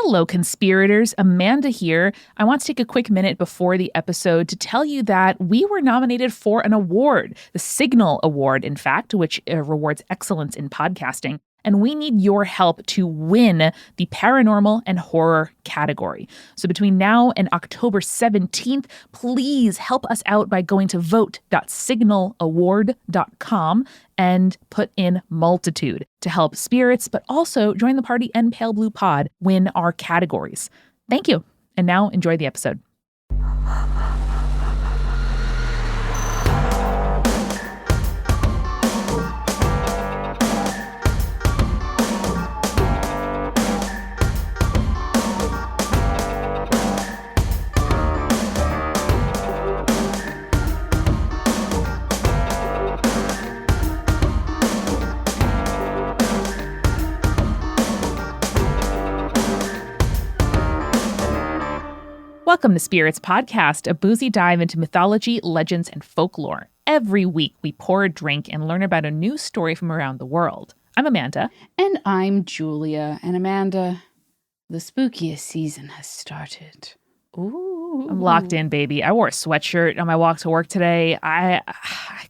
Hello, conspirators. Amanda here. I want to take a quick minute before the episode to tell you that we were nominated for an award, the Signal Award, in fact, which rewards excellence in podcasting. And we need your help to win the paranormal and horror category. So between now and October 17th, please help us out by going to vote.signalaward.com and put in multitude to help spirits, but also join the party and Pale Blue Pod win our categories. Thank you. And now enjoy the episode. Welcome to Spirits Podcast, a boozy dive into mythology, legends, and folklore. Every week, we pour a drink and learn about a new story from around the world. I'm Amanda. And I'm Julia. And Amanda, the spookiest season has started. Ooh. I'm locked in, baby. I wore a sweatshirt on my walk to work today. I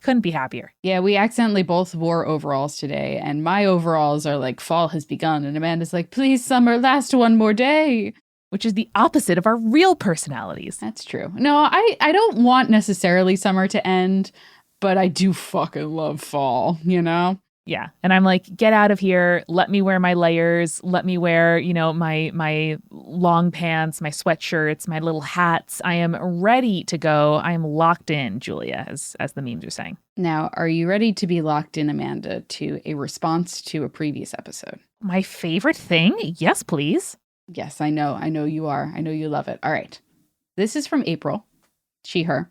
couldn't be happier. Yeah, we accidentally both wore overalls today, and my overalls are like, fall has begun. And Amanda's like, please, summer, last one more day. Which is the opposite of our real personalities. That's true. No, I don't want necessarily summer to end, but I do fucking love fall, you know? Yeah. And I'm like, get out of here. Let me wear my layers. Let me wear, you know, my long pants, my sweatshirts, my little hats. I am ready to go. I am locked in, Julia, as the memes are saying. Now, are you ready to be locked in, Amanda, to a response to a previous episode? My favorite thing? Yes, please. Yes, I know you are. I know you love it. All right. This is from April. She, her.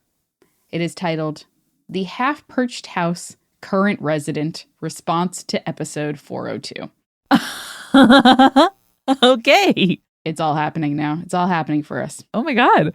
It is titled, The Half-Perched House Current Resident Response to Episode 402. Okay. It's all happening now. It's all happening for us. Oh my God.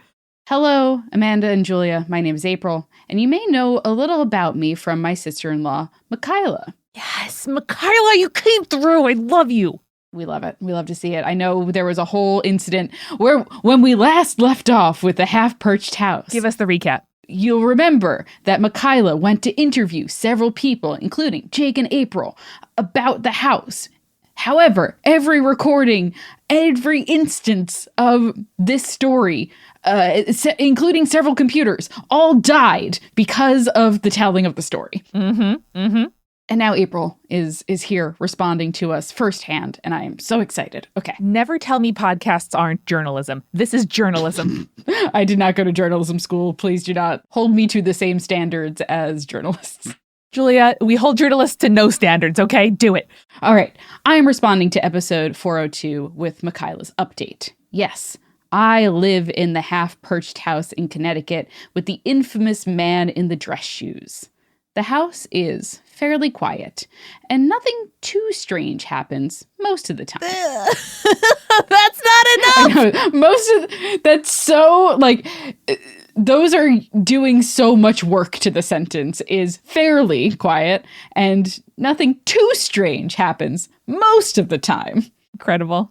Hello, Amanda and Julia. My name is April, and you may know a little about me from my sister-in-law, Michaela. Yes, Michaela, you came through. I love you. We love it. We love to see it. I know there was a whole incident when we last left off with the Half-Perched House. Give us the recap. You'll remember that Michaela went to interview several people, including Jake and April, about the house. However, every recording, every instance of this story, including several computers, all died because of the telling of the story. And now April is here responding to us firsthand, and I am so excited. Okay. Never tell me podcasts aren't journalism. This is journalism. I did not go to journalism school. Please do not hold me to the same standards as journalists. Julia, we hold journalists to no standards, okay? Do it. All right. I am responding to episode 402 with Michaela's update. Yes, I live in the Half-Perched House in Connecticut with the infamous man in the dress shoes. The house is fairly quiet, and nothing too strange happens most of the time. That's not enough! I know, that's so, like, those are doing so much work to the sentence, is fairly quiet, and nothing too strange happens most of the time. Incredible.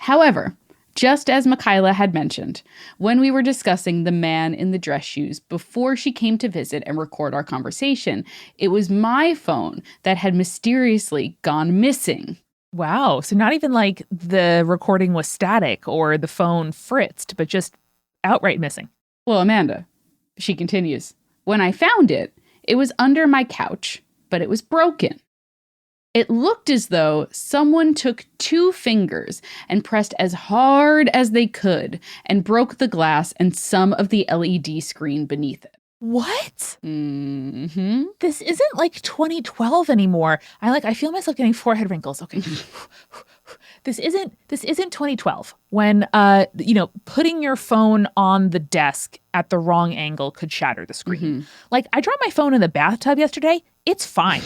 However, just as Michaela had mentioned, when we were discussing the man in the dress shoes before she came to visit and record our conversation, it was my phone that had mysteriously gone missing. Wow. So not even like the recording was static or the phone fritzed, but just outright missing. Well, Amanda, she continues, when I found it, it was under my couch, but it was broken. It looked as though someone took 2 fingers and pressed as hard as they could and broke the glass and some of the LED screen beneath it. What? Mm-hmm. This isn't like 2012 anymore. I feel myself getting forehead wrinkles. Okay. This isn't 2012 when putting your phone on the desk at the wrong angle could shatter the screen. Mm-hmm. Like, I dropped my phone in the bathtub yesterday. It's fine.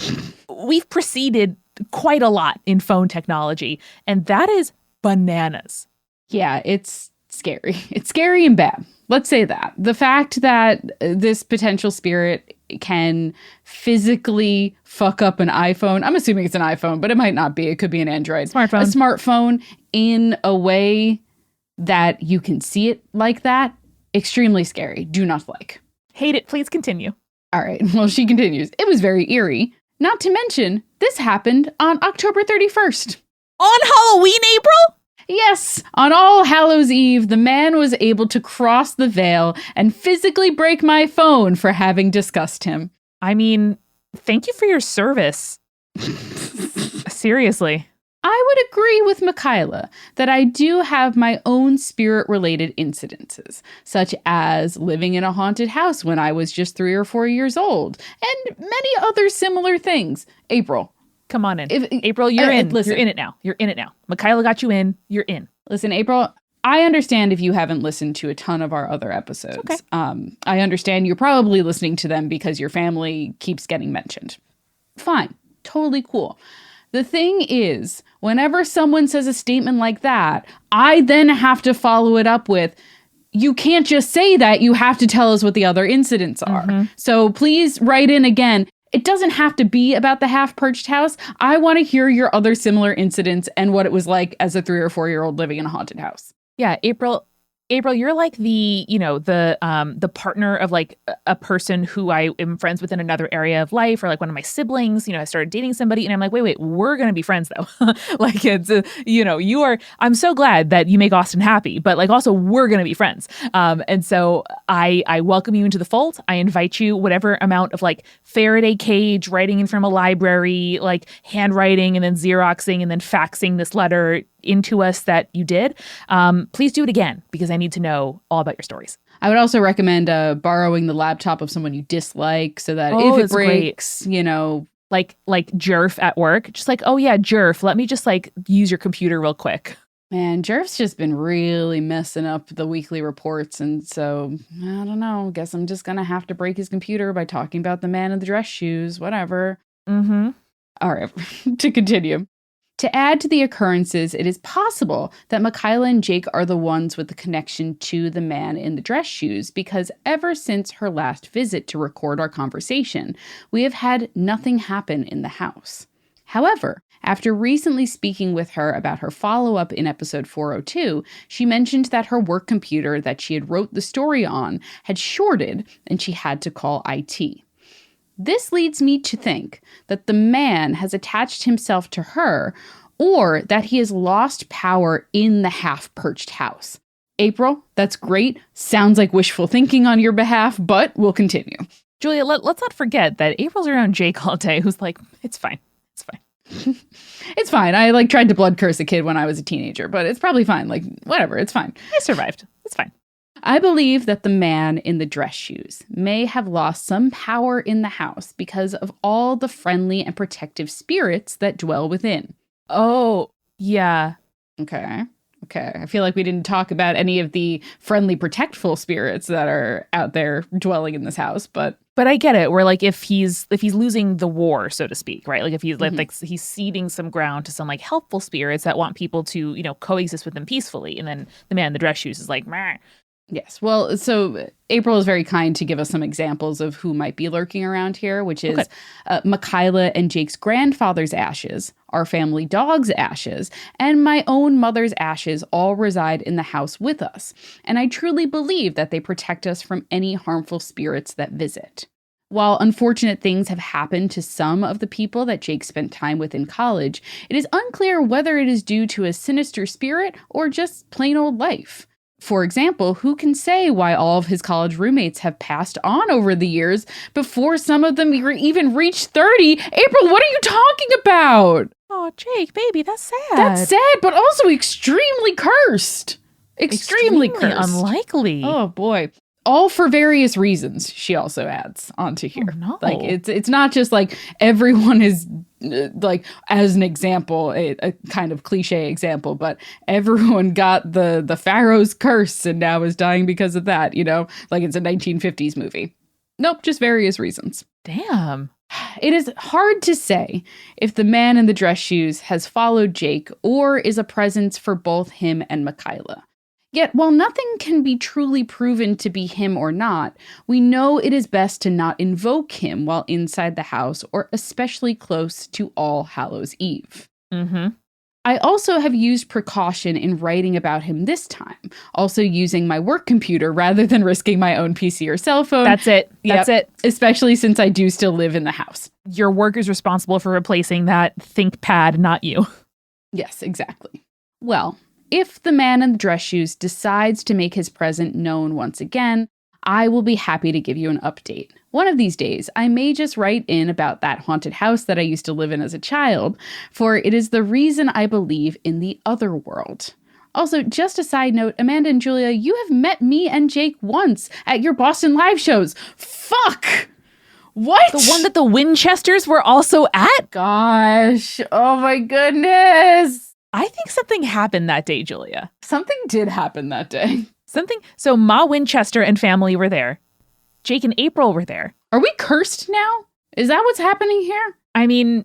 We've proceeded quite a lot in phone technology, and that is bananas. Yeah, it's scary. It's scary and bad. Let's say that. The fact that this potential spirit can physically fuck up an iPhone. I'm assuming it's an iPhone, but it might not be. It could be an Android. Smartphone. A smartphone in a way that you can see it like that. Extremely scary. Do not like. Hate it. Please continue. All right. Well, she continues. It was very eerie. Not to mention, this happened on October 31st. On Halloween, April? Yes, on All Hallows Eve, the man was able to cross the veil and physically break my phone for having discussed him. I mean, thank you for your service. Seriously. I would agree with Michaela that I do have my own spirit-related incidences, such as living in a haunted house when I was just 3 or 4 years old, and many other similar things. April. Come on in. April, you're in. Listen. You're in it now. You're in it now. Michaela got you in. You're in. Listen, April, I understand if you haven't listened to a ton of our other episodes. Okay. I understand you're probably listening to them because your family keeps getting mentioned. Fine. Totally cool. The thing is, whenever someone says a statement like that, I then have to follow it up with, you can't just say that. You have to tell us what the other incidents are. Mm-hmm. So please write in again. It doesn't have to be about the Half-Perched House. I want to hear your other similar incidents and what it was like as a 3 or 4 year old living in a haunted house. Yeah, April, you're like the partner of like a person who I am friends with in another area of life, or like one of my siblings, I started dating somebody and I'm like, wait, we're going to be friends though. Like it's, I'm so glad that you make Austin happy, but like also we're going to be friends. And so I welcome you into the fold. I invite you, whatever amount of like Faraday cage, writing in from a library, like handwriting and then Xeroxing and then faxing this letter into us that you did. Please do it again because I need to know all about your stories. I would also recommend borrowing the laptop of someone you dislike so that if it breaks, like Jerf at work, just like, oh yeah, Jerf, let me just like use your computer real quick. Man, Jerf's just been really messing up the weekly reports. And so, I don't know, guess I'm just going to have to break his computer by talking about the man in the dress shoes, whatever. Mm-hmm. All right, to continue. To add to the occurrences, it is possible that Michaela and Jake are the ones with the connection to the man in the dress shoes because ever since her last visit to record our conversation, we have had nothing happen in the house. However, after recently speaking with her about her follow-up in episode 402, she mentioned that her work computer that she had wrote the story on had shorted and she had to call IT. This leads me to think that the man has attached himself to her or that he has lost power in the Half-Perched House. April, that's great. Sounds like wishful thinking on your behalf, but we'll continue. Julia, let's not forget that April's around Jake all day who's like, it's fine. It's fine. It's fine. I tried to blood curse a kid when I was a teenager, but it's probably fine. Whatever, it's fine. I survived. It's fine. I believe that the man in the dress shoes may have lost some power in the house because of all the friendly and protective spirits that dwell within. Oh, yeah. Okay. I feel like we didn't talk about any of the friendly, protectful spirits that are out there dwelling in this house, but I get it. Where like if he's losing the war, so to speak, right? Like if he's like he's ceding some ground to some like helpful spirits that want people to coexist with him peacefully, and then the man in the dress shoes is like, meh. Yes. Well, so April is very kind to give us some examples of who might be lurking around here, which is Michaela and Jake's grandfather's ashes, our family dog's ashes, and my own mother's ashes all reside in the house with us. And I truly believe that they protect us from any harmful spirits that visit. While unfortunate things have happened to some of the people that Jake spent time with in college, it is unclear whether it is due to a sinister spirit or just plain old life. For example, who can say why all of his college roommates have passed on over the years before some of them even reached 30? April, what are you talking about? Oh, Jake, baby, that's sad. That's sad, but also extremely cursed. Extremely cursed. Unlikely. Oh, boy. All for various reasons, she also adds onto here. Oh, no. Like, it's not just like everyone is, like, as an example, a kind of cliche example, but everyone got the Pharaoh's curse and now is dying because of that, like it's a 1950s movie. Nope, just various reasons. Damn. It is hard to say if the man in the dress shoes has followed Jake or is a presence for both him and Michaela. Yet, while nothing can be truly proven to be him or not, we know it is best to not invoke him while inside the house or especially close to All Hallows Eve. Mm-hmm. I also have used precaution in writing about him this time, also using my work computer rather than risking my own PC or cell phone. That's it. That's it. Especially since I do still live in the house. Your work is responsible for replacing that ThinkPad, not you. Yes, exactly. Well, if the man in the dress shoes decides to make his presence known once again, I will be happy to give you an update. One of these days, I may just write in about that haunted house that I used to live in as a child, for it is the reason I believe in the other world. Also, just a side note, Amanda and Julia, you have met me and Jake once at your Boston live shows. Fuck! What? The one that the Winchesters were also at? Gosh. Oh my goodness. I think something happened that day, Julia. Something did happen that day. So Ma Winchester and family were there. Jake and April were there. Are we cursed now? Is that what's happening here? I mean,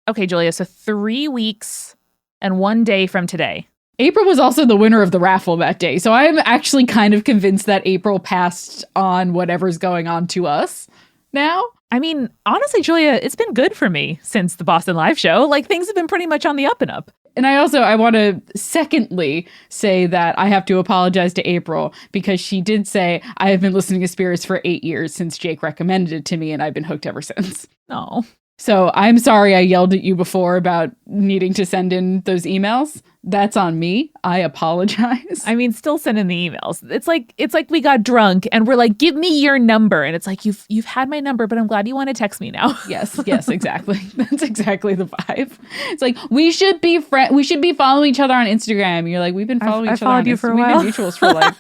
okay, Julia, so 3 weeks and 1 day from today. April was also the winner of the raffle that day, so I'm actually kind of convinced that April passed on whatever's going on to us now. I mean, honestly, Julia, it's been good for me since the Boston Live show. Like, things have been pretty much on the up and up. And I want to secondly say that I have to apologize to April because she did say, I have been listening to Spirits for 8 years since Jake recommended it to me, and I've been hooked ever since. Oh. So I'm sorry I yelled at you before about needing to send in those emails. That's on me. I apologize. I mean, still send in the emails. It's like we got drunk and we're like, give me your number. And it's like, you've had my number, but I'm glad you want to text me now. Yes, exactly. That's exactly the vibe. It's like, we should be we should be following each other on Instagram. And you're like, we've been following each other on you for a while. We've been mutuals for like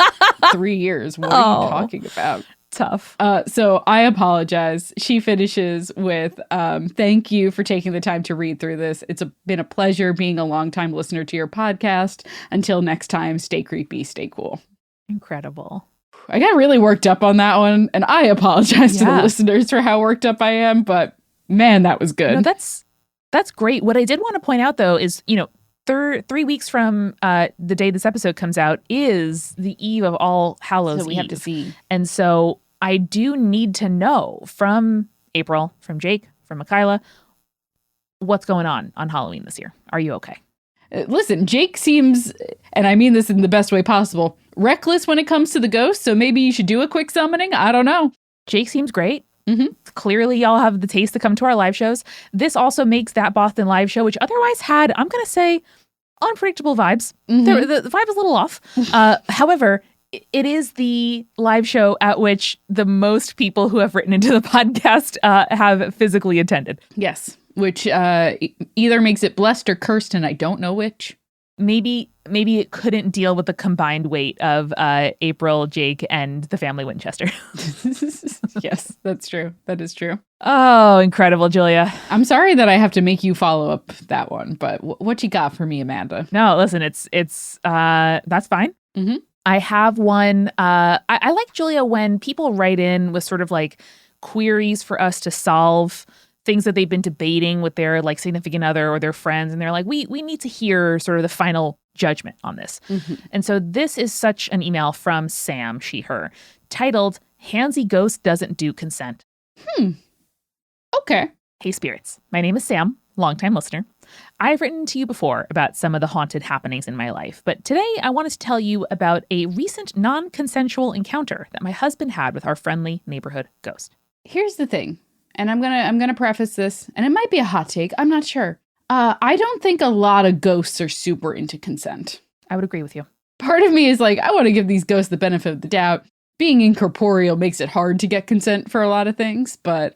3 years. What are you talking about? Tough. So I apologize. She finishes with, thank you for taking the time to read through this. It's been a pleasure being a longtime listener to your podcast. Until next time, stay creepy, stay cool. Incredible. I got really worked up on that one, and I apologize to the listeners for how worked up I am, but man, that was good. No, that's great. What I did want to point out, though, is, 3 weeks from the day this episode comes out is the eve of All Hallows So we Eve. have to see. And so I do need to know from April, from Jake, from Michaela, what's going on Halloween this year. Are you okay? Listen, Jake seems, and I mean this in the best way possible, reckless when it comes to the ghosts, so maybe you should do a quick summoning. I don't know. Jake seems great. Mm-hmm. Clearly, y'all have the taste to come to our live shows. This also makes that Boston live show, which otherwise had, I'm going to say, unpredictable vibes. Mm-hmm. The vibe is a little off. However, it is the live show at which the most people who have written into the podcast have physically attended. Yes, which either makes it blessed or cursed, and I don't know which. Maybe it couldn't deal with the combined weight of April, Jake, and the family Winchester. Yes, that's true. That is true. Oh, incredible, Julia. I'm sorry that I have to make you follow up that one, but what you got for me, Amanda? No, listen, it's that's fine. Mm-hmm. I have one. I like, Julia, when people write in with sort of like queries for us to solve, things that they've been debating with their like significant other or their friends. And they're like, we need to hear sort of the final judgment on this. Mm-hmm. And so this is such an email from Sam, she, her, titled, Handsy Ghost Doesn't Do Consent. Okay. Hey, spirits. My name is Sam, longtime listener. I've written to you before about some of the haunted happenings in my life, but today I wanted to tell you about a recent non-consensual encounter that my husband had with our friendly neighborhood ghost. Here's the thing, and I'm gonna preface this, and it might be a hot take, I'm not sure. I don't think a lot of ghosts are super into consent. I would agree with you. Part of me is like, I want to give these ghosts the benefit of the doubt. Being incorporeal makes it hard to get consent for a lot of things, but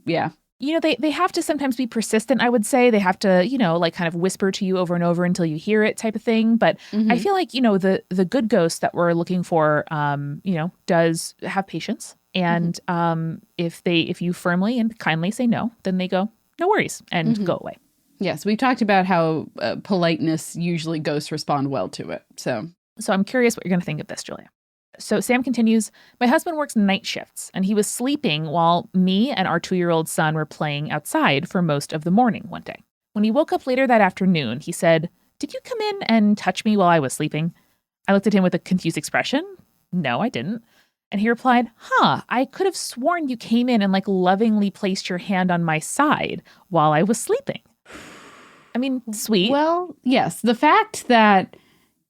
yeah. You know, they have to sometimes be persistent, I would say. They have to, like kind of whisper to you over and over until you hear it type of thing. But I feel like, the good ghost that we're looking for, does have patience. And if you firmly and kindly say no, then they go, no worries, and go away. Yes, we've talked about how politeness, usually ghosts respond well to it. So I'm curious what you're going to think of this, Julia. So Sam continues, my husband works night shifts, and he was sleeping while me and our 2-year-old son were playing outside for most of the morning one day. When he woke up later that afternoon, he said, did you come in and touch me while I was sleeping? I looked at him with a confused expression. No, I didn't. And he replied, I could have sworn you came in and lovingly placed your hand on my side while I was sleeping. I mean, sweet. Well, yes, the fact that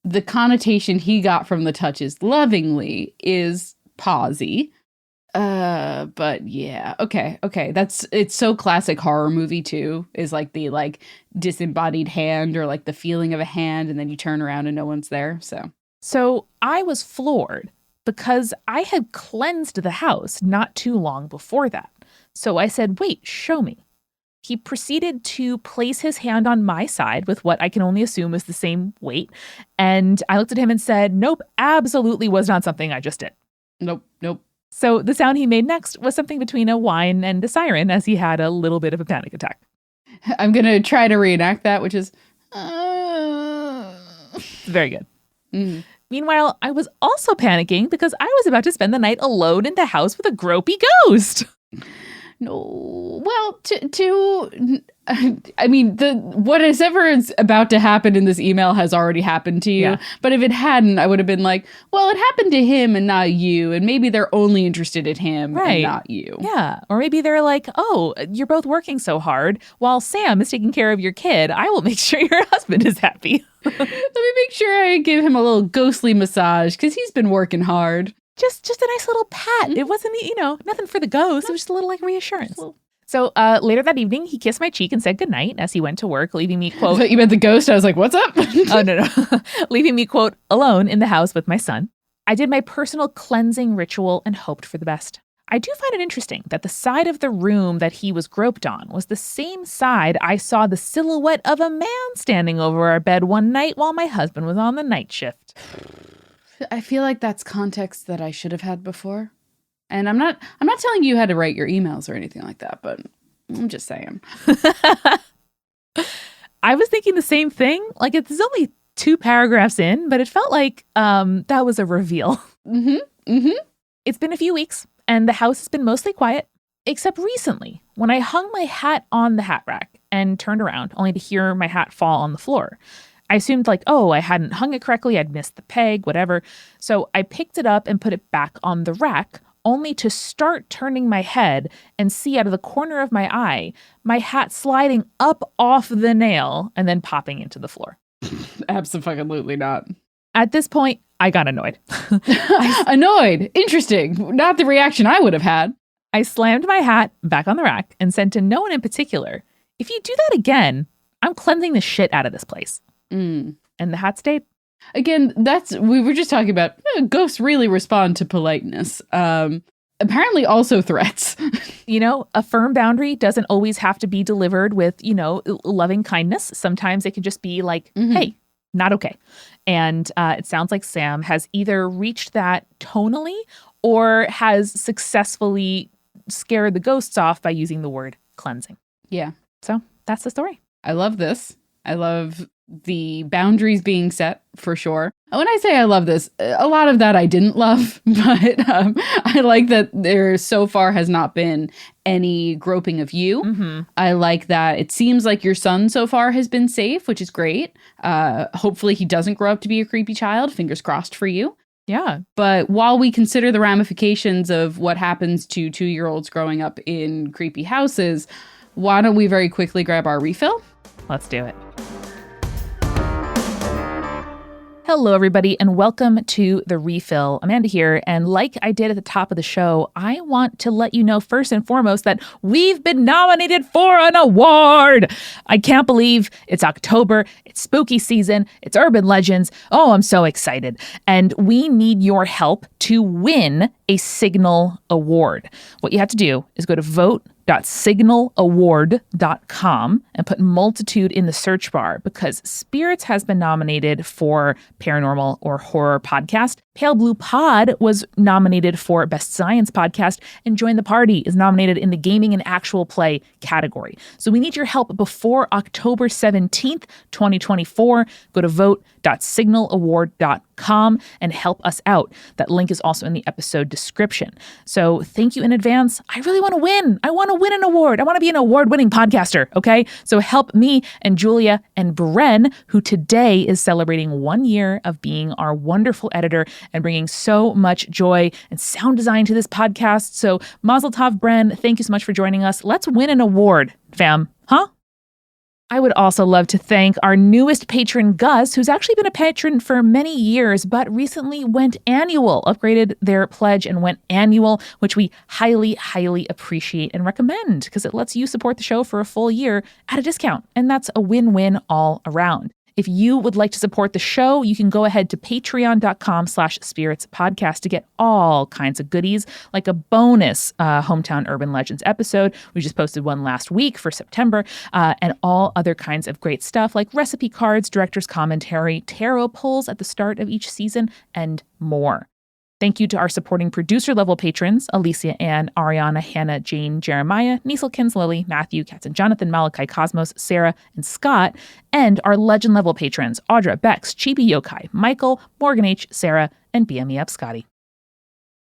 the connotation he got from the touch is lovingly is posy. But yeah, okay. It's so classic horror movie too, is the disembodied hand or the feeling of a hand and then you turn around and no one's there. So I was floored because I had cleansed the house not too long before that. So I said, wait, show me. He proceeded to place his hand on my side with what I can only assume is the same weight. And I looked at him and said, nope, absolutely was not something I just did. Nope. So the sound he made next was something between a whine and a siren as he had a little bit of a panic attack. I'm going to try to reenact that, which is... Very good. Mm. Meanwhile, I was also panicking because I was about to spend the night alone in the house with a gropey ghost. No, well, I mean, whatever is about to happen in this email has already happened to you. Yeah. But if it hadn't, I would have been like, well, it happened to him and not you. And maybe they're only interested in him and not you. Yeah. Or maybe they're like, oh, you're both working so hard while Sam is taking care of your kid. I will make sure your husband is happy. Let me make sure I give him a little ghostly massage because he's been working hard. Just a nice little pat. Mm-hmm. It wasn't, nothing for the ghost. It was just a little reassurance. So later that evening, he kissed my cheek and said goodnight as he went to work, leaving me, quote... I thought you meant the ghost. I was like, what's up? Oh, no. Leaving me, quote, alone in the house with my son. I did my personal cleansing ritual and hoped for the best. I do find it interesting that the side of the room that he was groped on was the same side I saw the silhouette of a man standing over our bed one night while my husband was on the night shift. I feel like that's context that I should have had before. And I'm not telling you how to write your emails or anything like that, but I'm just saying. I was thinking the same thing. It's only 2 paragraphs in, but it felt like that was a reveal. It's been a few weeks and the house has been mostly quiet, except recently when I hung my hat on the hat rack and turned around only to hear my hat fall on the floor. I assumed I hadn't hung it correctly. I'd missed the peg, whatever. So I picked it up and put it back on the rack, only to start turning my head and see out of the corner of my eye, my hat sliding up off the nail and then popping into the floor. Absolutely not. At this point, I got annoyed. Annoyed. Interesting. Not the reaction I would have had. I slammed my hat back on the rack and said to no one in particular, if you do that again, I'm cleansing the shit out of this place. And the hat stayed. Again, we were just talking about ghosts really respond to politeness. Apparently also threats. A firm boundary doesn't always have to be delivered with, loving kindness. Sometimes it can just be like, hey, not okay. And it sounds like Sam has either reached that tonally or has successfully scared the ghosts off by using the word cleansing. Yeah. So that's the story. I love this. I love the boundaries being set for sure. When I say I love this, a lot of that I didn't love, but I like that there so far has not been any groping of you. Mm-hmm. I like that it seems like your son so far has been safe, which is great. Hopefully he doesn't grow up to be a creepy child. Fingers crossed for you. Yeah. But while we consider the ramifications of what happens to 2-year-olds growing up in creepy houses, why don't we very quickly grab our refill? Let's do it. Hello, everybody, and welcome to The Refill. Amanda here, and like I did at the top of the show, I want to let you know first and foremost that we've been nominated for an award. I can't believe it's October, it's spooky season, it's urban legends. Oh, I'm so excited. And we need your help to win a Signal Award. What you have to do is go to vote.signalaward.com and put multitude in the search bar because Spirits has been nominated for paranormal or horror podcast. Pale Blue Pod was nominated for Best Science Podcast, and Join the Party is nominated in the Gaming and Actual Play category. So we need your help before October 17th, 2024. Go to vote.signalaward.com wildest.com and help us out. That link is also in the episode description. So thank you in advance. I really want to win. I want to win an award. I want to be an award-winning podcaster, okay? So help me and Julia and Bren, who today is celebrating 1 year of being our wonderful editor and bringing so much joy and sound design to this podcast. So Mazel Tov, Bren. Thank you so much for joining us. Let's win an award, fam. Huh? I would also love to thank our newest patron, Gus, who's actually been a patron for many years, but recently went annual, upgraded their pledge and went annual, which we highly, highly appreciate and recommend because it lets you support the show for a full year at a discount. And that's a win-win all around. If you would like to support the show, you can go ahead to patreon.com/spiritspodcast to get all kinds of goodies, like a bonus Hometown Urban Legends episode. We just posted one last week for September, and all other kinds of great stuff like recipe cards, director's commentary, tarot pulls at the start of each season, and more. Thank you to our supporting producer-level patrons, Alicia, Ann, Ariana, Hannah, Jane, Jeremiah, Nieselkins, Lily, Matthew, Katzen, Jonathan, Malachi, Cosmos, Sarah, and Scott, and our legend-level patrons, Audra, Bex, Chibi Yokai, Michael, Morgan H., Sarah, and BME Up Scotty.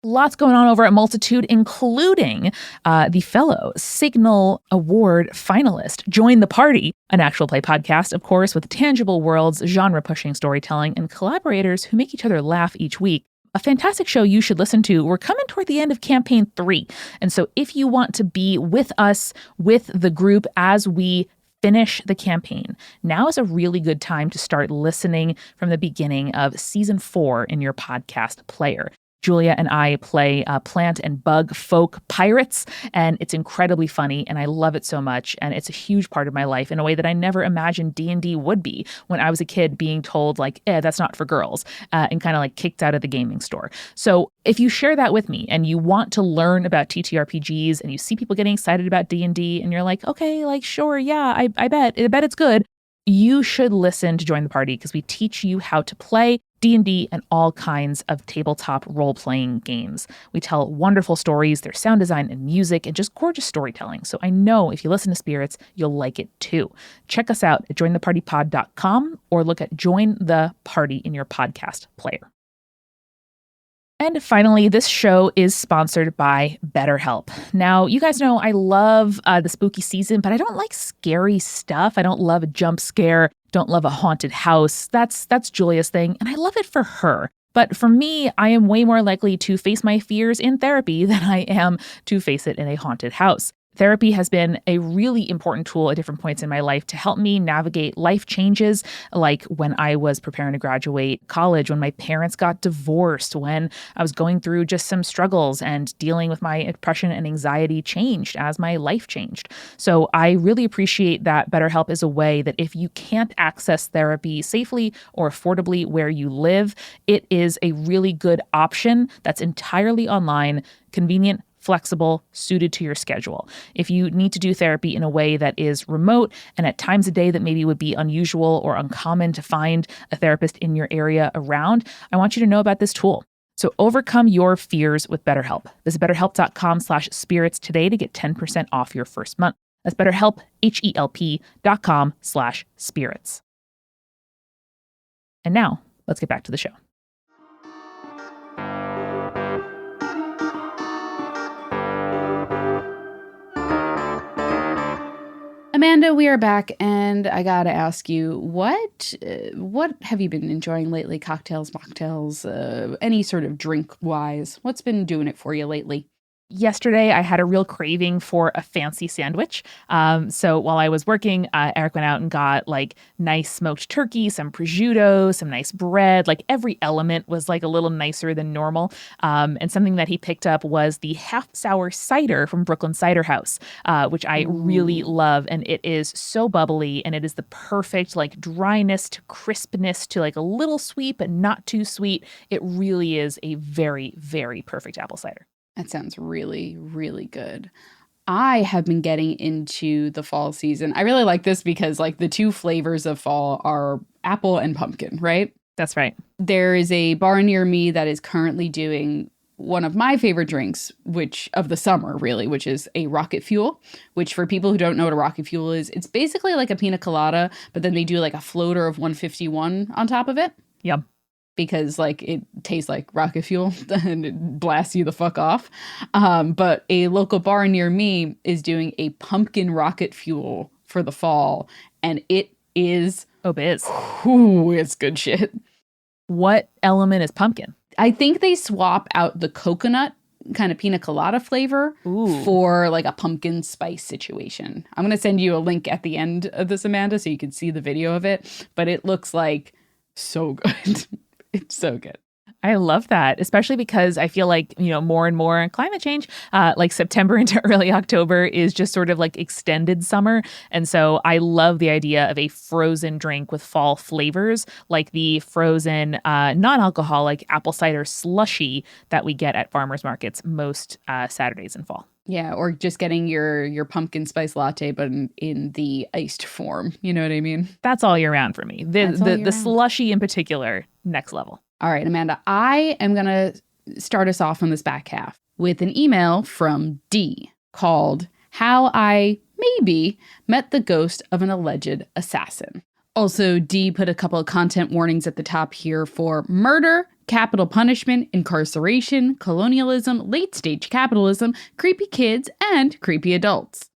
Lots going on over at Multitude, including the fellow Signal Award finalist, Join the Party, an actual play podcast, of course, with tangible worlds, genre-pushing storytelling, and collaborators who make each other laugh each week. A fantastic show you should listen to. We're coming toward the end of campaign 3. And so if you want to be with us, with the group as we finish the campaign, now is a really good time to start listening from the beginning of season 4 in your podcast player. Julia and I play plant and bug folk pirates, and it's incredibly funny, and I love it so much, and it's a huge part of my life in a way that I never imagined D&D would be when I was a kid being told, like, that's not for girls, and kind of like kicked out of the gaming store. So if you share that with me and you want to learn about TTRPGs and you see people getting excited about D&D and you're like, okay, like, sure, yeah, I bet it's good, you should listen to Join the Party because we teach you how to play D&D and all kinds of tabletop role-playing games. We tell wonderful stories, there's sound design and music, and just gorgeous storytelling. So I know if you listen to Spirits, you'll like it too. Check us out at jointhepartypod.com or look at Join the Party in your podcast player. And finally, this show is sponsored by BetterHelp. Now, you guys know I love the spooky season, but I don't like scary stuff. I don't love a jump scare, don't love a haunted house. That's Julia's thing, and I love it for her. But for me, I am way more likely to face my fears in therapy than I am to face it in a haunted house. Therapy has been a really important tool at different points in my life to help me navigate life changes, like when I was preparing to graduate college, when my parents got divorced, when I was going through just some struggles and dealing with my depression and anxiety changed as my life changed. So I really appreciate that BetterHelp is a way that if you can't access therapy safely or affordably where you live, it is a really good option that's entirely online, convenient, flexible, suited to your schedule. If you need to do therapy in a way that is remote and at times a day that maybe would be unusual or uncommon to find a therapist in your area around, I want you to know about this tool. So overcome your fears with BetterHelp. Visit betterhelp.com/spirits today to get 10% off your first month. That's BetterHelp, HELP.com/spirits. And now let's get back to the show. Amanda, we are back, and I gotta ask you, what have you been enjoying lately? Cocktails, mocktails, any sort of drink-wise? What's been doing it for you lately? Yesterday, I had a real craving for a fancy sandwich. So while I was working, Eric went out and got like nice smoked turkey, some prosciutto, some nice bread. Like every element was like a little nicer than normal. And something that he picked up was the half-sour cider from Brooklyn Cider House, which I really love. And it is so bubbly, and it is the perfect like dryness to crispness to like a little sweet, but not too sweet. It really is a very, very perfect apple cider. That sounds really, really good. I have been getting into the fall season. I really like this because like the two flavors of fall are apple and pumpkin, right? That's right. There is a bar near me that is currently doing one of my favorite drinks, which of the summer really, which is a rocket fuel, which for people who don't know what a rocket fuel is, it's basically like a pina colada, but then they do like a floater of 151 on top of it. Yum. because like it tastes like rocket fuel and it blasts you the fuck off. But a local bar near me is doing a pumpkin rocket fuel for the fall, and it is biz. it's good shit. What element is pumpkin? I think they swap out the coconut kind of pina colada flavor for like a pumpkin spice situation. I'm going to send you a link at the end of this, Amanda, so you can see the video of it, but it looks like so good. It's so good. I love that, especially because I feel like, more and more climate change, like September into early October is just sort of like extended summer. And so I love the idea of a frozen drink with fall flavors, like the frozen non-alcoholic apple cider slushy that we get at farmers markets most Saturdays in fall. Yeah, or just getting your pumpkin spice latte, but in the iced form. You know what I mean? That's all year round for me. The slushy in particular, next level. All right, Amanda, I am going to start us off on this back half with an email from D called How I Maybe Met the Ghost of an Alleged Assassin. Also, D put a couple of content warnings at the top here for murder, capital punishment, incarceration, colonialism, late-stage capitalism, creepy kids, and creepy adults.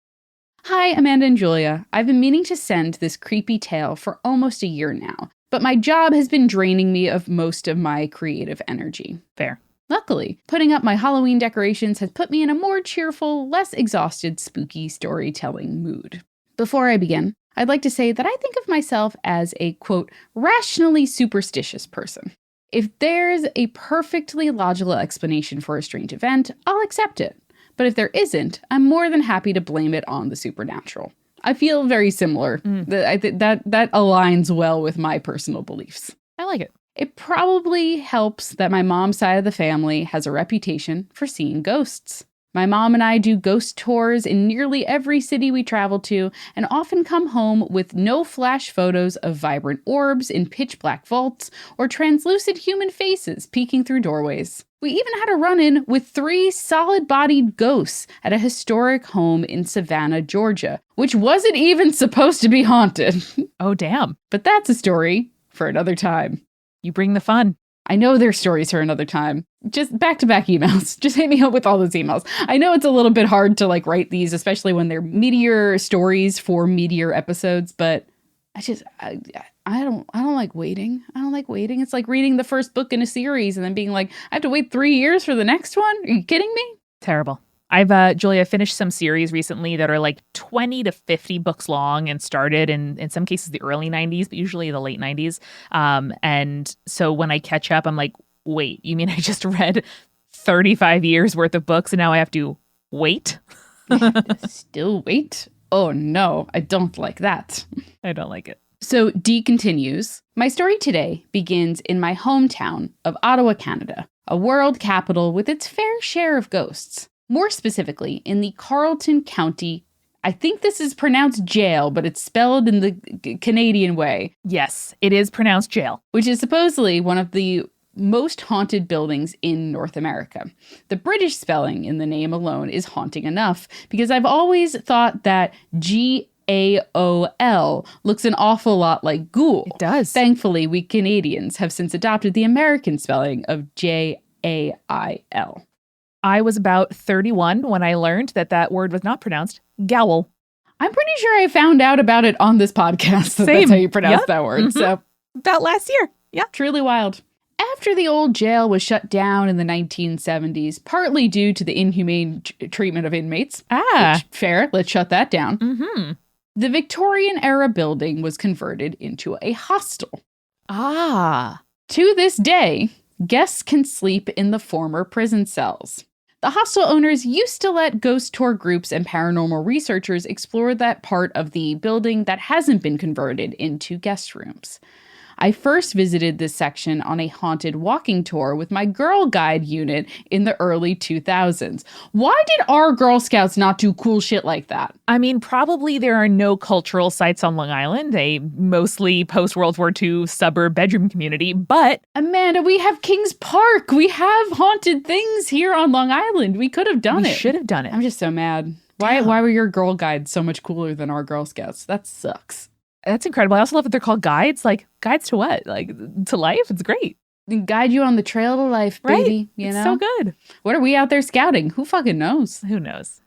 Hi, Amanda and Julia. I've been meaning to send this creepy tale for almost a year now, but my job has been draining me of most of my creative energy. Fair. Luckily, putting up my Halloween decorations has put me in a more cheerful, less exhausted, spooky storytelling mood. Before I begin, I'd like to say that I think of myself as a, quote, rationally superstitious person. If there's a perfectly logical explanation for a strange event, I'll accept it. But if there isn't, I'm more than happy to blame it on the supernatural. I feel very similar. I think that aligns well with my personal beliefs. I like it. It probably helps that my mom's side of the family has a reputation for seeing ghosts. My mom and I do ghost tours in nearly every city we travel to and often come home with no flash photos of vibrant orbs in pitch black vaults or translucent human faces peeking through doorways. We even had a run-in with 3 solid-bodied ghosts at a historic home in Savannah, Georgia, which wasn't even supposed to be haunted. Oh, damn. But that's a story for another time. You bring the fun. I know there's stories for another time. Just back-to-back emails. Just hit me up with all those emails. I know it's a little bit hard to write these, especially when they're meteor stories for meteor episodes, but I don't like waiting. I don't like waiting. It's like reading the first book in a series and then being like, I have to wait 3 years for the next one? Are you kidding me? Terrible. Julia, finished some series recently that are like 20 to 50 books long and started in some cases the early 90s, but usually the late 90s. And so when I catch up, I'm like, wait, you mean I just read 35 years worth of books and now I have to wait? Still wait? Oh no, I don't like that. I don't like it. So D continues, my story today begins in my hometown of Ottawa, Canada, a world capital with its fair share of ghosts. More specifically, in the Carleton County, I think this is pronounced jail, but it's spelled in the Canadian way. Yes, it is pronounced jail. Which is supposedly one of the most haunted buildings in North America. The British spelling in the name alone is haunting enough, because I've always thought that G-A-O-L looks an awful lot like ghoul. It does. Thankfully, we Canadians have since adopted the American spelling of J-A-I-L. I was about 31 when I learned that word was not pronounced gowl. I'm pretty sure I found out about it on this podcast. That's how you pronounce that word. Mm-hmm. So about last year. Yeah. Truly wild. After the old jail was shut down in the 1970s, partly due to the inhumane treatment of inmates. Fair. Let's shut that down. Mm-hmm. The Victorian-era building was converted into a hostel. To this day, guests can sleep in the former prison cells. The hostel owners used to let ghost tour groups and paranormal researchers explore that part of the building that hasn't been converted into guest rooms. I first visited this section on a haunted walking tour with my Girl Guide unit in the early 2000s. Why did our Girl Scouts not do cool shit like that? I mean, probably there are no cultural sites on Long Island, a mostly post-World War II suburb bedroom community, but... Amanda, we have Kings Park. We have haunted things here on Long Island. We could have done it. We should have done it. I'm just so mad. Why were your Girl Guides so much cooler than our Girl Scouts? That sucks. That's incredible. I also love that they're called guides. Like, guides to what? Like, to life? It's great. guide you on the trail to life, baby. Right? It's so good. What are we out there scouting? Who fucking knows? Who knows?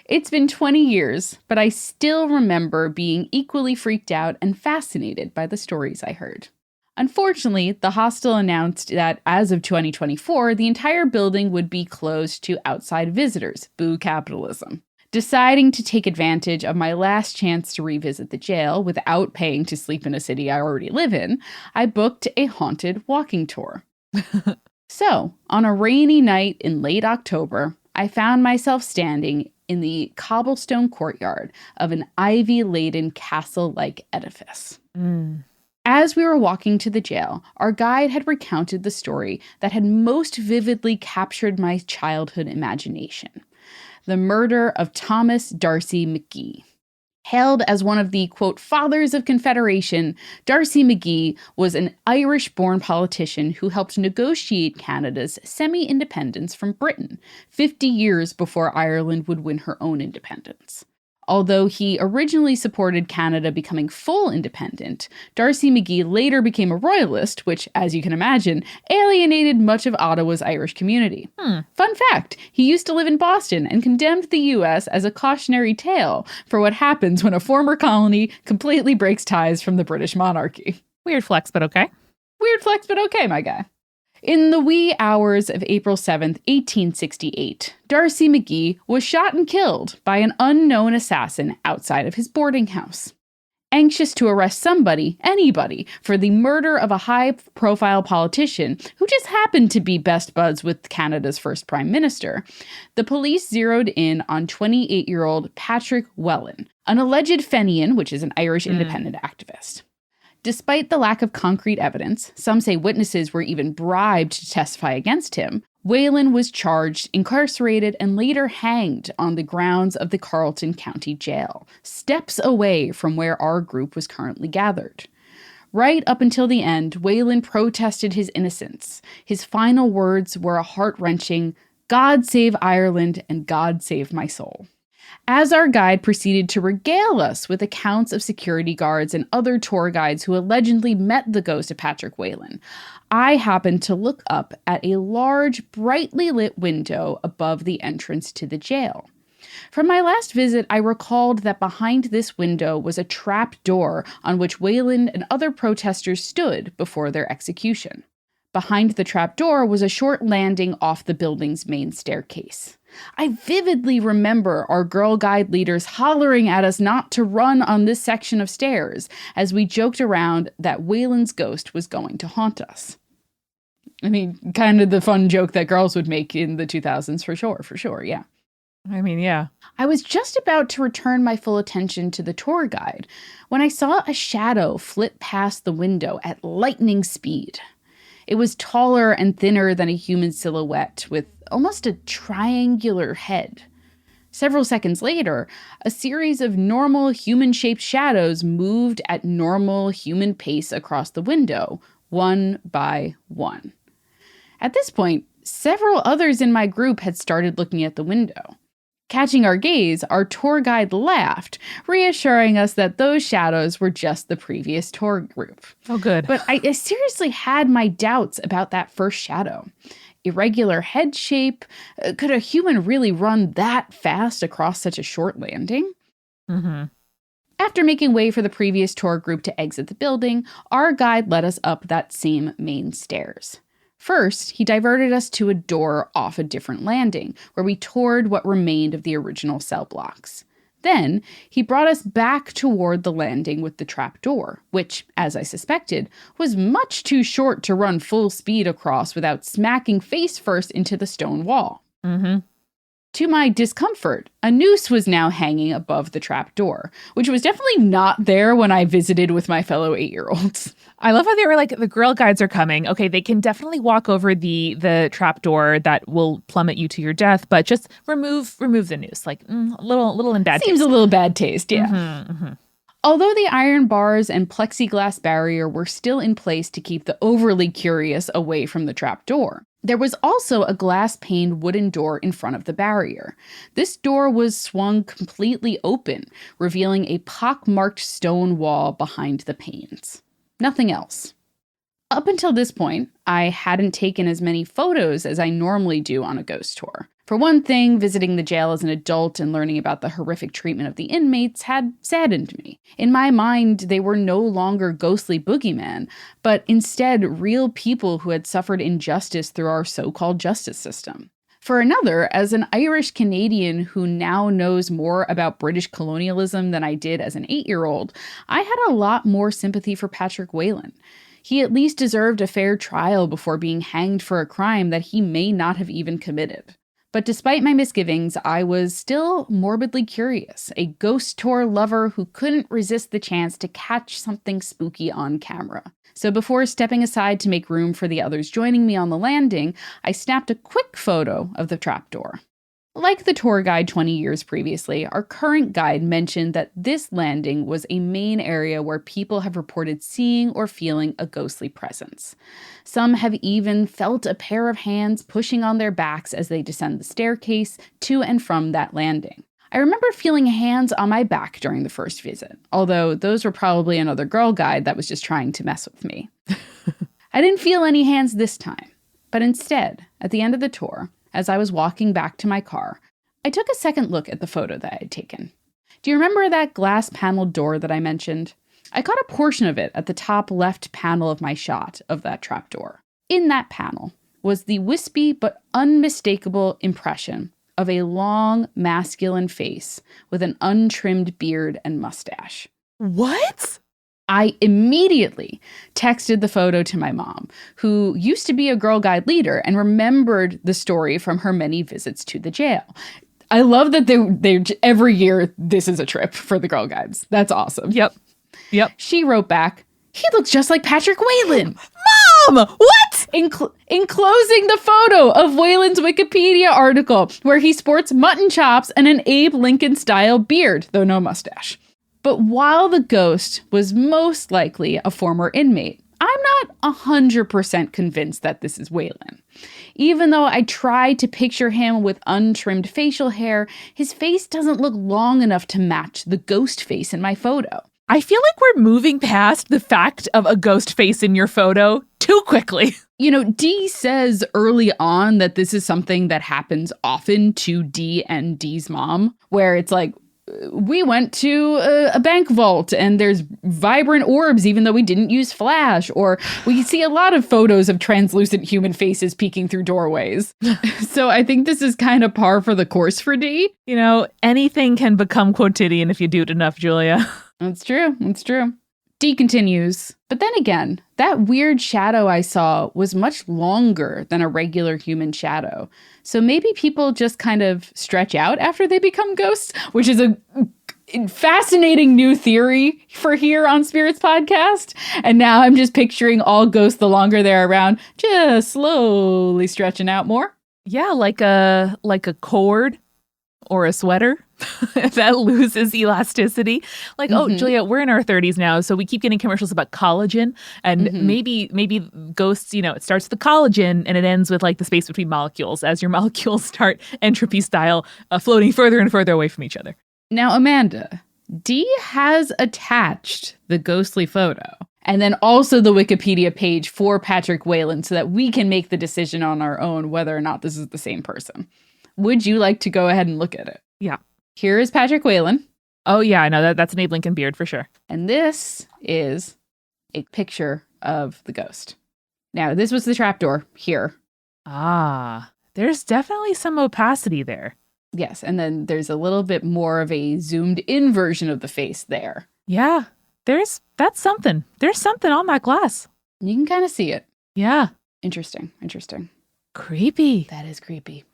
It's been 20 years, but I still remember being equally freaked out and fascinated by the stories I heard. Unfortunately, the hostel announced that as of 2024, the entire building would be closed to outside visitors. Boo capitalism. Deciding to take advantage of my last chance to revisit the jail without paying to sleep in a city I already live in, I booked a haunted walking tour. So, on a rainy night in late October, I found myself standing in the cobblestone courtyard of an ivy-laden castle-like edifice. As we were walking to the jail, our guide had recounted the story that had most vividly captured my childhood imagination. The murder of Thomas D'Arcy McGee. Hailed as one of the, quote, fathers of Confederation, D'Arcy McGee was an Irish-born politician who helped negotiate Canada's semi-independence from Britain, 50 years before Ireland would win her own independence. Although he originally supported Canada becoming full independent, D'Arcy McGee later became a royalist, which, as you can imagine, alienated much of Ottawa's Irish community. Fun fact, he used to live in Boston and condemned the US as a cautionary tale for what happens when a former colony completely breaks ties from the British monarchy. Weird flex, but okay. Weird flex, but okay, my guy. In the wee hours of April 7th, 1868, D'Arcy McGee was shot and killed by an unknown assassin outside of his boarding house. Anxious to arrest somebody, anybody, for the murder of a high-profile politician who just happened to be best buds with Canada's first prime minister, the police zeroed in on 28-year-old Patrick Whelan, an alleged Fenian, which is an Irish independent activist. Despite the lack of concrete evidence, some say witnesses were even bribed to testify against him, Whelan was charged, incarcerated, and later hanged on the grounds of the Carleton County Jail, steps away from where our group was currently gathered. Right up until the end, Whelan protested his innocence. His final words were a heart-wrenching, "God save Ireland and God save my soul." As our guide proceeded to regale us with accounts of security guards and other tour guides who allegedly met the ghost of Patrick Whelan, I happened to look up at a large, brightly lit window above the entrance to the jail. From my last visit, I recalled that behind this window was a trap door on which Whelan and other protesters stood before their execution. Behind the trap door was a short landing off the building's main staircase. I vividly remember our Girl Guide leaders hollering at us not to run on this section of stairs as we joked around that Whelan's ghost was going to haunt us. I mean, kind of the fun joke that girls would make in the 2000s, for sure, yeah. I mean, yeah. I was just about to return my full attention to the tour guide when I saw a shadow flit past the window at lightning speed. It was taller and thinner than a human silhouette, with almost a triangular head. Several seconds later, a series of normal human-shaped shadows moved at normal human pace across the window, one by one. At this point, several others in my group had started looking at the window. Catching our gaze, our tour guide laughed, reassuring us that those shadows were just the previous tour group. Oh, good. But I seriously had my doubts about that first shadow. Irregular head shape. Could a human really run that fast across such a short landing? After making way for the previous tour group to exit the building, our guide led us up that same main stairs. First, he diverted us to a door off a different landing, where we toured what remained of the original cell blocks. Then, he brought us back toward the landing with the trap door, which, as I suspected, was much too short to run full speed across without smacking face first into the stone wall. To my discomfort, a noose was now hanging above the trap door, which was definitely not there when I visited with my fellow 8-year-olds. I love how they were like, the girl guides are coming. Okay, they can definitely walk over the trap door that will plummet you to your death, but just remove the noose. Like, a little in bad taste. Seems a little bad taste, yeah. Although the iron bars and plexiglass barrier were still in place to keep the overly curious away from the trap door, there was also a glass-paned wooden door in front of the barrier. This door was swung completely open, revealing a pock-marked stone wall behind the panes. Nothing else. Up until this point, I hadn't taken as many photos as I normally do on a ghost tour. For one thing, visiting the jail as an adult and learning about the horrific treatment of the inmates had saddened me. In my mind, they were no longer ghostly boogeymen, but instead real people who had suffered injustice through our so-called justice system. For another, as an Irish Canadian who now knows more about British colonialism than I did as an 8-year-old, I had a lot more sympathy for Patrick Whelan. He at least deserved a fair trial before being hanged for a crime that he may not have even committed. But despite my misgivings, I was still morbidly curious, a ghost tour lover who couldn't resist the chance to catch something spooky on camera. So before stepping aside to make room for the others joining me on the landing, I snapped a quick photo of the trapdoor. Like the tour guide 20 years previously, our current guide mentioned that this landing was a main area where people have reported seeing or feeling a ghostly presence. Some have even felt a pair of hands pushing on their backs as they descend the staircase to and from that landing. I remember feeling hands on my back during the first visit, although those were probably another girl guide that was just trying to mess with me. I didn't feel any hands this time, but instead, at the end of the tour, as I was walking back to my car, I took a second look at the photo that I had taken. Do you remember that glass paneled door that I mentioned? I caught a portion of it at the top left panel of my shot of that trapdoor. In that panel was the wispy but unmistakable impression of a long, masculine face with an untrimmed beard and mustache. What? I immediately texted the photo to my mom, who used to be a Girl Guide leader and remembered the story from her many visits to the jail. I love that they every year this is a trip for the Girl Guides. That's awesome. Yep. She wrote back, "He looks just like Patrick Whelan." Mom, what? Enclosing the photo of Whelan's Wikipedia article where he sports mutton chops and an Abe Lincoln-style beard, though no mustache. But while the ghost was most likely a former inmate, I'm not 100% convinced that this is Whelan. Even though I tried to picture him with untrimmed facial hair, his face doesn't look long enough to match the ghost face in my photo. I feel like we're moving past the fact of a ghost face in your photo too quickly. You know, Dee says early on that this is something that happens often to Dee and Dee's mom, where it's like, we went to a bank vault and there's vibrant orbs even though we didn't use flash, or we see a lot of photos of translucent human faces peeking through doorways. So I think this is kind of par for the course for Dee. You know, anything can become quotidian if you do it enough, Julia. That's true. That's true. Dee continues, but then again, that weird shadow I saw was much longer than a regular human shadow. So maybe people just kind of stretch out after they become ghosts, which is a fascinating new theory for here on Spirits Podcast. And now I'm just picturing all ghosts the longer they're around, just slowly stretching out more. Yeah, like a cord or a sweater that loses elasticity. Like, oh, Julia, we're in our 30s now, so we keep getting commercials about collagen, and maybe ghosts, you know, it starts with the collagen and it ends with like the space between molecules as your molecules start entropy style floating further and further away from each other. Now, Amanda, Dee has attached the ghostly photo and then also the Wikipedia page for Patrick Whelan so that we can make the decision on our own whether or not this is the same person. Would you like to go ahead and look at it? Yeah. Here is Patrick Whelan. Oh, yeah, I know. That's an Abe Lincoln beard for sure. And this is a picture of the ghost. Now, this was the trapdoor here. Ah, there's definitely some opacity there. Yes, and then there's a little bit more of a zoomed in version of the face there. Yeah, that's something. There's something on that glass. You can kind of see it. Yeah. Interesting. Creepy. That is creepy.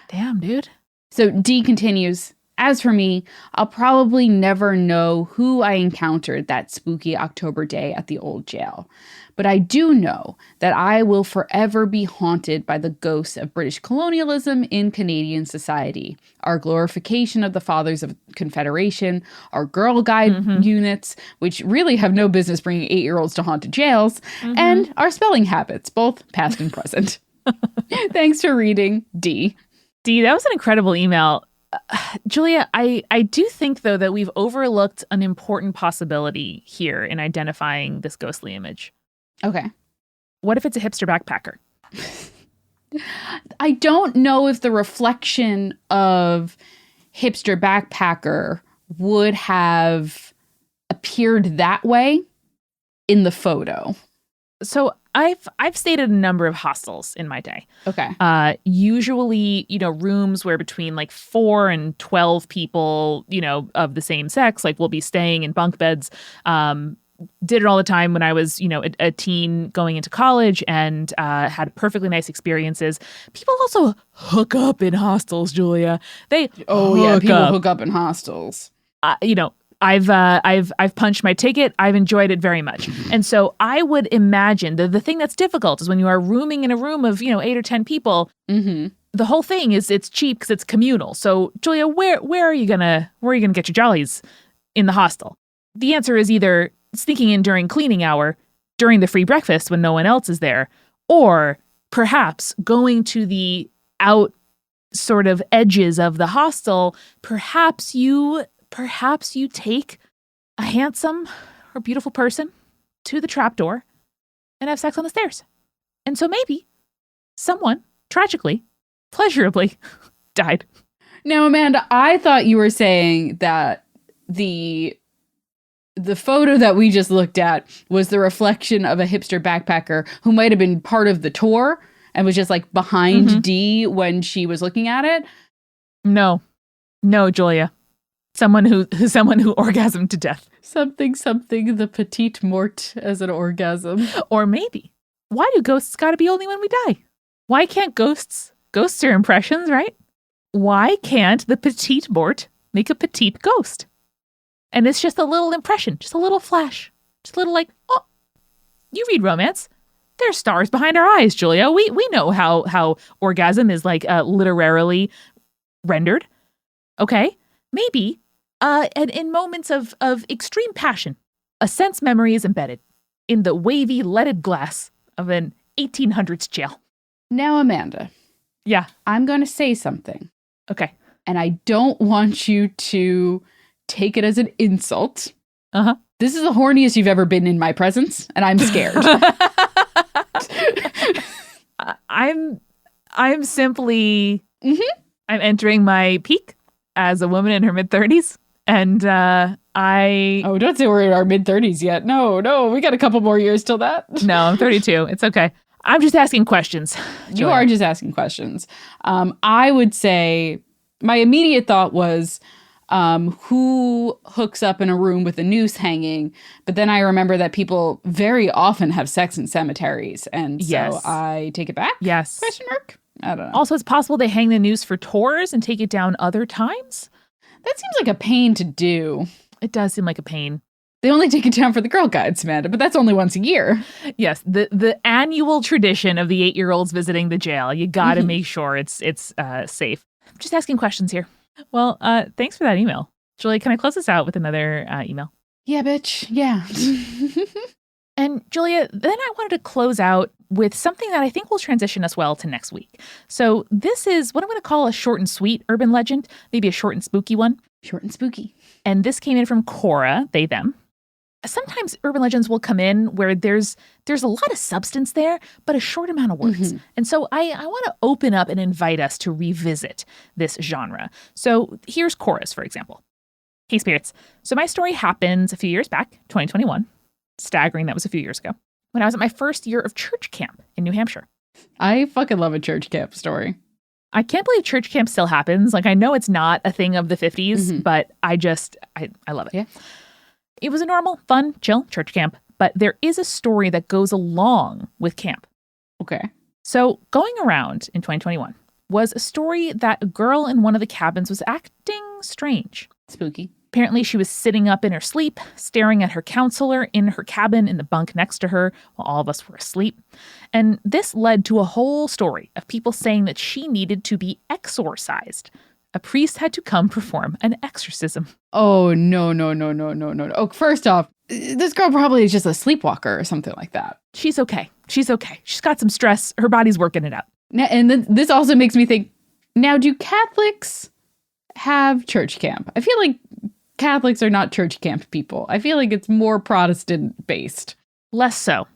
Damn, dude. So Dee continues, as for me, I'll probably never know who I encountered that spooky October day at the old jail. But I do know that I will forever be haunted by the ghosts of British colonialism in Canadian society, our glorification of the Fathers of Confederation, our Girl Guide units, which really have no business bringing 8-year-olds to haunted jails, and our spelling habits, both past and present. Thanks for reading, Dee. Dee, that was an incredible email. Julia, I do think, though, that we've overlooked an important possibility here in identifying this ghostly image. Okay. What if it's a hipster backpacker? I don't know if the reflection of hipster backpacker would have appeared that way in the photo. So I've stayed at a number of hostels in my day. Okay. Usually, rooms where between like 4 and 12 people, of the same sex, like we'll be staying in bunk beds. Did it all the time when I was, a teen going into college and had perfectly nice experiences. People also hook up in hostels, Julia. People hook up in hostels. I've punched my ticket. I've enjoyed it very much. And so I would imagine the thing that's difficult is when you are rooming in a room of, 8 or 10 people, the whole thing is it's cheap because it's communal. So Julia, where are you gonna get your jollies in the hostel? The answer is either sneaking in during cleaning hour, during the free breakfast when no one else is there, or perhaps going to the out sort of edges of the hostel. Perhaps you take a handsome or beautiful person to the trapdoor and have sex on the stairs. And so maybe someone tragically, pleasurably died. Now, Amanda, I thought you were saying that the photo that we just looked at was the reflection of a hipster backpacker who might have been part of the tour and was just like behind D when she was looking at it. No, Julia. Someone who orgasmed to death. Something, the petite mort as an orgasm. Or maybe, why do ghosts gotta be only when we die? Why can't ghosts are impressions, right? Why can't the petite mort make a petite ghost? And it's just a little impression, just a little flash, just a little like, oh, you read romance. There's stars behind our eyes, Julia. We know how orgasm is like literarily rendered. Okay, maybe and in moments of extreme passion, a sense memory is embedded in the wavy leaded glass of an 1800s jail. Now, Amanda. Yeah. I'm going to say something. Okay. And I don't want you to take it as an insult. Uh-huh. This is the horniest you've ever been in my presence, and I'm scared. I'm simply I'm entering my peak as a woman in her mid-30s, and don't say we're in our mid-30s yet. No, we got a couple more years till that. No, I'm 32. It's okay. I'm just asking questions. You are just asking questions. I would say my immediate thought was who hooks up in a room with a noose hanging, but then I remember that people very often have sex in cemeteries, and so I take it back. Yes. Question mark? I don't know. Also, it's possible they hang the noose for tours and take it down other times. That seems like a pain to do. It does seem like a pain. They only take it down for the Girl Guides, Amanda, but that's only once a year. Yes, the annual tradition of the 8-year-olds visiting the jail. You got to make sure it's safe. I'm just asking questions here. Well, thanks for that email. Julie, can I close this out with another email? Yeah, bitch. Yeah. And Julia, then I wanted to close out with something that I think will transition us well to next week. So this is what I'm going to call a short and sweet urban legend, maybe a short and spooky one. Short and spooky. And this came in from Cora, they, them. Sometimes urban legends will come in where there's a lot of substance there, but a short amount of words. And so I want to open up and invite us to revisit this genre. So here's Cora's, for example. Hey, spirits. So my story happens a few years back, 2021. Staggering, that was a few years ago, when I was at my first year of church camp in New Hampshire. I fucking love a church camp story. I can't believe church camp still happens. Like, I know it's not a thing of the 50s, but I love it. Yeah. It was a normal, fun, chill church camp, but there is a story that goes along with camp. Okay. So going around in 2021 was a story that a girl in one of the cabins was acting strange. Spooky. Apparently, she was sitting up in her sleep, staring at her counselor in her cabin in the bunk next to her while all of us were asleep. And this led to a whole story of people saying that she needed to be exorcised. A priest had to come perform an exorcism. Oh, no. Oh, first off, this girl probably is just a sleepwalker or something like that. She's okay. She's got some stress. Her body's working it out. Now, and then this also makes me think, now, do Catholics have church camp? I feel like Catholics are not church camp people. I feel like it's more Protestant based. Less so.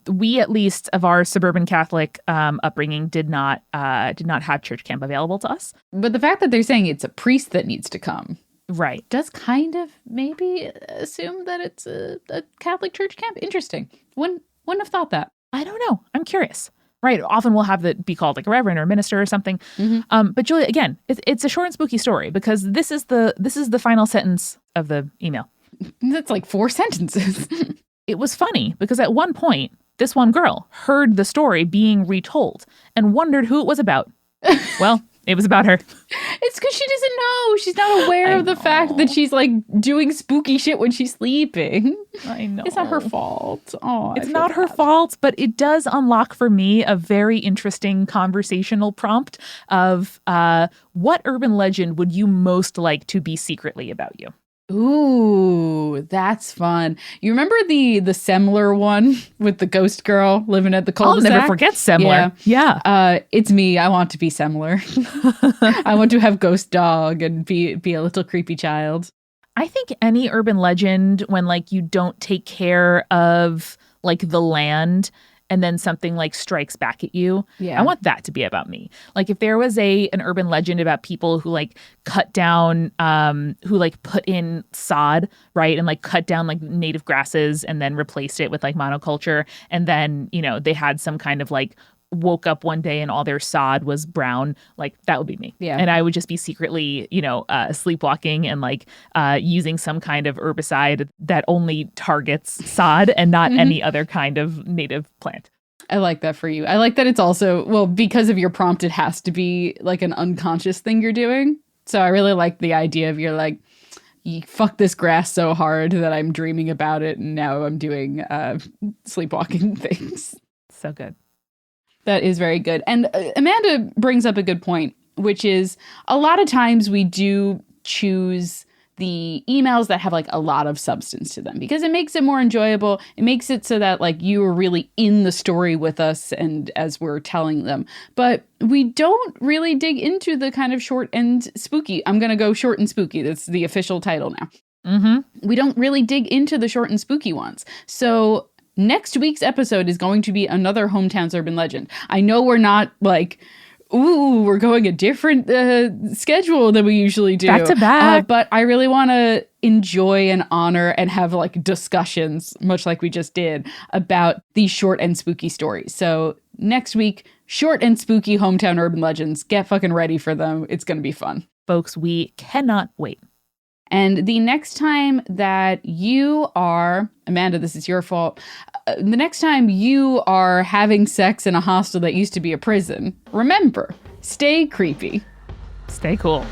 We, at least of our suburban Catholic upbringing, did not have church camp available to us. But the fact that they're saying it's a priest that needs to come, right, does kind of maybe assume that it's a Catholic church camp. Interesting. Wouldn't have thought that. I don't know. I'm curious. Right. Often we'll have it be called like a reverend or a minister or something. But Julia, again, it's a short and spooky story because this is the final sentence of the email. That's like 4 sentences. It was funny because at one point, this one girl heard the story being retold and wondered who it was about. Well, it was about her. It's because she doesn't know. She's not aware of the fact that she's like doing spooky shit when she's sleeping. I know. It's not her fault. Oh, it's not her fault, but it does unlock for me a very interesting conversational prompt of what urban legend would you most like to be secretly about you? Ooh, that's fun. You remember the Semler one with the ghost girl living at the cul-de-sac? I'll never forget Semler. Yeah. It's me. I want to be Semler. I want to have ghost dog and be a little creepy child. I think any urban legend when like you don't take care of like the land and then something like strikes back at you. Yeah. I want that to be about me. Like if there was an urban legend about people who like cut down, who like put in sod, right? And like cut down like native grasses and then replaced it with like monoculture. And then, you know, they had some kind of like woke up one day and all their sod was brown, like that would be me. Yeah. And I would just be secretly, you know, sleepwalking and like using some kind of herbicide that only targets sod and not any other kind of native plant. I like that for you. I like that it's also, well, because of your prompt, it has to be like an unconscious thing you're doing. So I really like the idea of you're like, you fuck this grass so hard that I'm dreaming about it and now I'm doing sleepwalking things. So good. That is very good. And Amanda brings up a good point, which is a lot of times we do choose the emails that have like a lot of substance to them because it makes it more enjoyable. It makes it so that like you are really in the story with us and as we're telling them. But we don't really dig into the kind of short and spooky. I'm going to go short and spooky. That's the official title now. We don't really dig into the short and spooky ones. So next week's episode is going to be another Hometowns Urban Legend. I know we're not like, ooh, we're going a different schedule than we usually do. Back to back. But I really want to enjoy and honor and have like discussions, much like we just did, about these short and spooky stories. So next week, short and spooky Hometown Urban Legends. Get fucking ready for them. It's going to be fun. Folks, we cannot wait. And the next time that you are, Amanda, this is your fault. The next time you are having sex in a hostel that used to be a prison, remember, stay creepy. Stay cool.